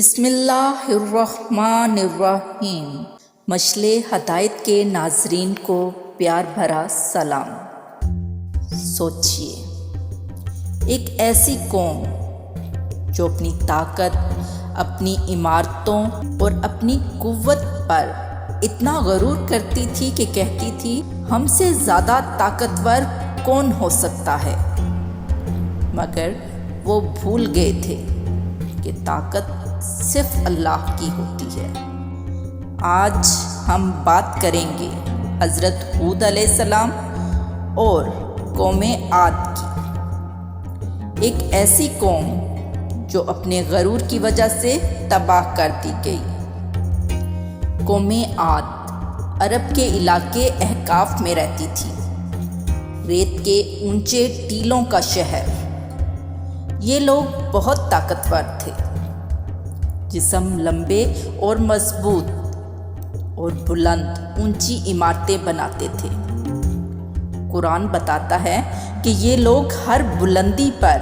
بسم اللہ الرحمن الرحیم۔ مشعل ہدایت کے ناظرین کو پیار بھرا سلام۔ سوچئے، ایک ایسی قوم جو اپنی طاقت، اپنی عمارتوں اور اپنی قوت پر اتنا غرور کرتی تھی کہ کہتی تھی ہم سے زیادہ طاقتور کون ہو سکتا ہے، مگر وہ بھول گئے تھے کہ طاقت صرف اللہ کی ہوتی ہے۔ آج ہم بات کریں گے حضرت ہود علیہ السلام اور قوم عاد کی، ایک ایسی قوم جو اپنے غرور کی وجہ سے تباہ کر دی گئی۔ قوم عاد عرب کے علاقے احقاف میں رہتی تھی، ریت کے اونچے ٹیلوں کا شہر۔ یہ لوگ بہت طاقتور تھے، جسم لمبے اور مضبوط اور بلند اونچی عمارتیں بناتے تھے۔ قرآن بتاتا ہے کہ یہ لوگ ہر بلندی پر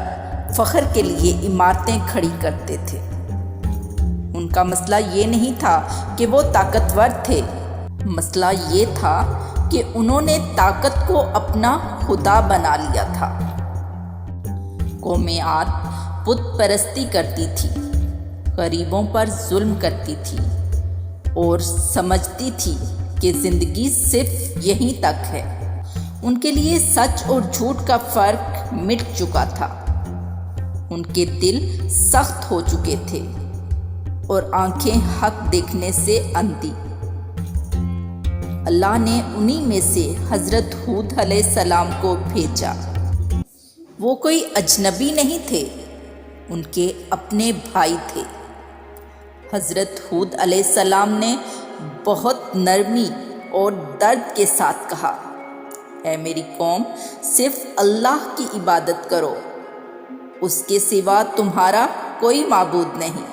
فخر کے لیے عمارتیں کھڑی کرتے تھے۔ ان کا مسئلہ یہ نہیں تھا کہ وہ طاقتور تھے، مسئلہ یہ تھا کہ انہوں نے طاقت کو اپنا خدا بنا لیا تھا۔ قوم عاد بت پرستی کرتی تھی، غریبوں پر ظلم کرتی تھی اور سمجھتی تھی کہ زندگی صرف یہیں تک ہے۔ ان کے لیے سچ اور جھوٹ کا فرق مٹ چکا تھا، ان کے دل سخت ہو چکے تھے اور آنکھیں حق دیکھنے سے اندھی۔ اللہ نے انہی میں سے حضرت ہود علیہ السلام کو بھیجا۔ وہ کوئی اجنبی نہیں تھے، ان کے اپنے بھائی تھے۔ حضرت ہود علیہ السلام نے بہت نرمی اور درد کے ساتھ کہا، اے میری قوم، صرف اللہ کی عبادت کرو، اس کے سوا تمہارا کوئی معبود نہیں۔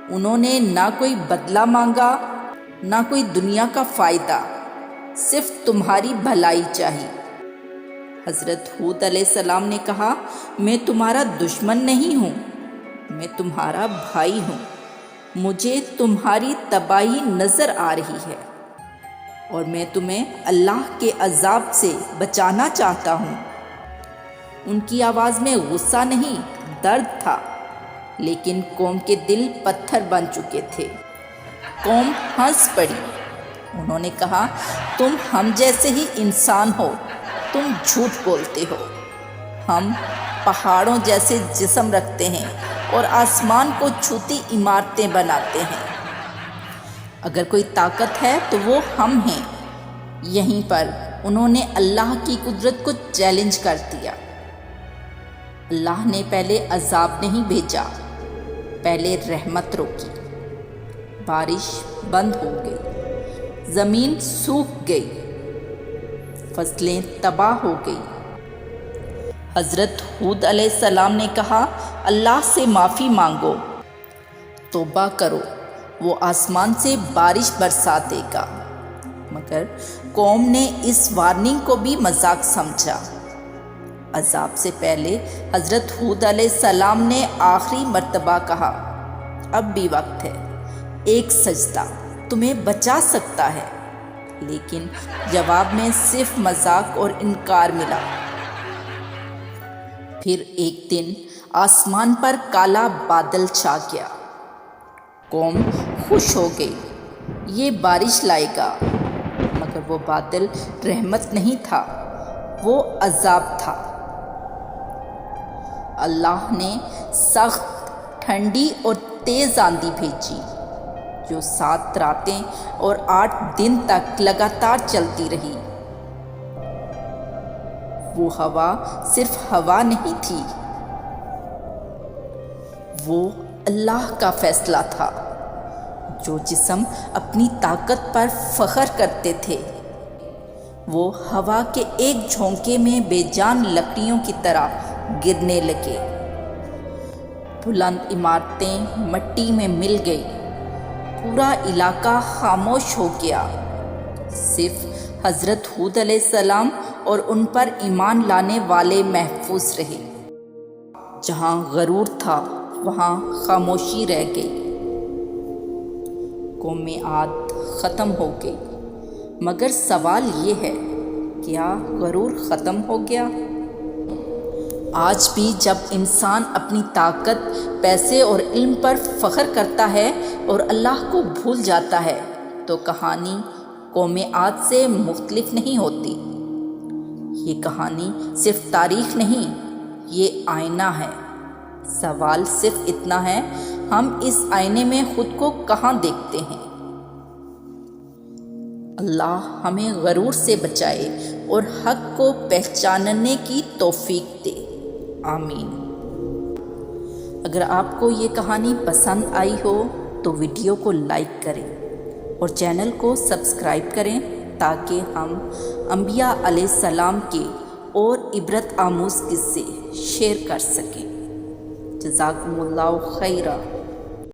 انہوں نے نہ کوئی بدلہ مانگا، نہ کوئی دنیا کا فائدہ، صرف تمہاری بھلائی چاہیے۔ حضرت ہود علیہ السلام نے کہا، میں تمہارا دشمن نہیں ہوں، میں تمہارا بھائی ہوں۔ مجھے تمہاری تباہی نظر آ رہی ہے اور میں تمہیں اللہ کے عذاب سے بچانا چاہتا ہوں۔ ان کی آواز میں غصہ نہیں، درد تھا، لیکن قوم کے دل پتھر بن چکے تھے۔ قوم ہنس پڑی، انہوں نے کہا، تم ہم جیسے ہی انسان ہو، تم جھوٹ بولتے ہو۔ ہم پہاڑوں جیسے جسم رکھتے ہیں اور آسمان کو چھوتی عمارتیں بناتے ہیں۔ اگر کوئی طاقت ہے تو وہ ہم ہیں۔ یہیں پر انہوں نے اللہ کی قدرت کو چیلنج کر دیا۔ اللہ نے پہلے عذاب نہیں بھیجا، پہلے رحمت روکی۔ بارش بند ہو گئی، زمین سوکھ گئی، فصلیں تباہ ہو گئی۔ حضرت ہود علیہ السلام نے کہا، اللہ سے معافی مانگو، توبہ کرو، وہ آسمان سے بارش برسا دے گا۔ مگر قوم نے اس وارننگ کو بھی مذاق سمجھا۔ عذاب سے پہلے حضرت ہود علیہ السلام نے آخری مرتبہ کہا، اب بھی وقت ہے، ایک سجدہ تمہیں بچا سکتا ہے، لیکن جواب میں صرف مذاق اور انکار ملا۔ پھر ایک دن آسمان پر کالا بادل چھا گیا۔ قوم خوش ہو گئی، یہ بارش لائے گا، مگر وہ بادل رحمت نہیں تھا، وہ عذاب تھا۔ اللہ نے سخت ٹھنڈی اور تیز آندھی بھیجی، جو 7 راتیں اور 8 دن تک لگاتار چلتی رہی۔ وہ ہوا صرف ہوا نہیں تھی، وہ اللہ کا فیصلہ تھا۔ جو جسم اپنی طاقت پر فخر کرتے تھے، وہ ہوا کے ایک جھونکے میں بے جان لکڑیوں کی طرح گرنے لگے۔ بلند عمارتیں مٹی میں مل گئی، پورا علاقہ خاموش ہو گیا۔ صرف حضرت ہود علیہ السلام اور ان پر ایمان لانے والے محفوظ رہے۔ جہاں غرور تھا، وہاں خاموشی رہ گئی۔ قوم عاد ختم ہو گئی، مگر سوال یہ ہے، کیا غرور ختم ہو گیا؟ آج بھی جب انسان اپنی طاقت، پیسے اور علم پر فخر کرتا ہے اور اللہ کو بھول جاتا ہے تو کہانی قوم عاد سے مختلف نہیں ہوتی۔ یہ کہانی صرف تاریخ نہیں، یہ آئینہ ہے۔ سوال صرف اتنا ہے، ہم اس آئینے میں خود کو کہاں دیکھتے ہیں؟ اللہ ہمیں غرور سے بچائے اور حق کو پہچاننے کی توفیق دے، آمین۔ اگر آپ کو یہ کہانی پسند آئی ہو تو ویڈیو کو لائک کریں اور چینل کو سبسکرائب کریں تاکہ ہم انبیاء علیہ السلام کے اور عبرت آموز قصے شیئر کر سکیں۔ جزاکم اللہ خیرہ۔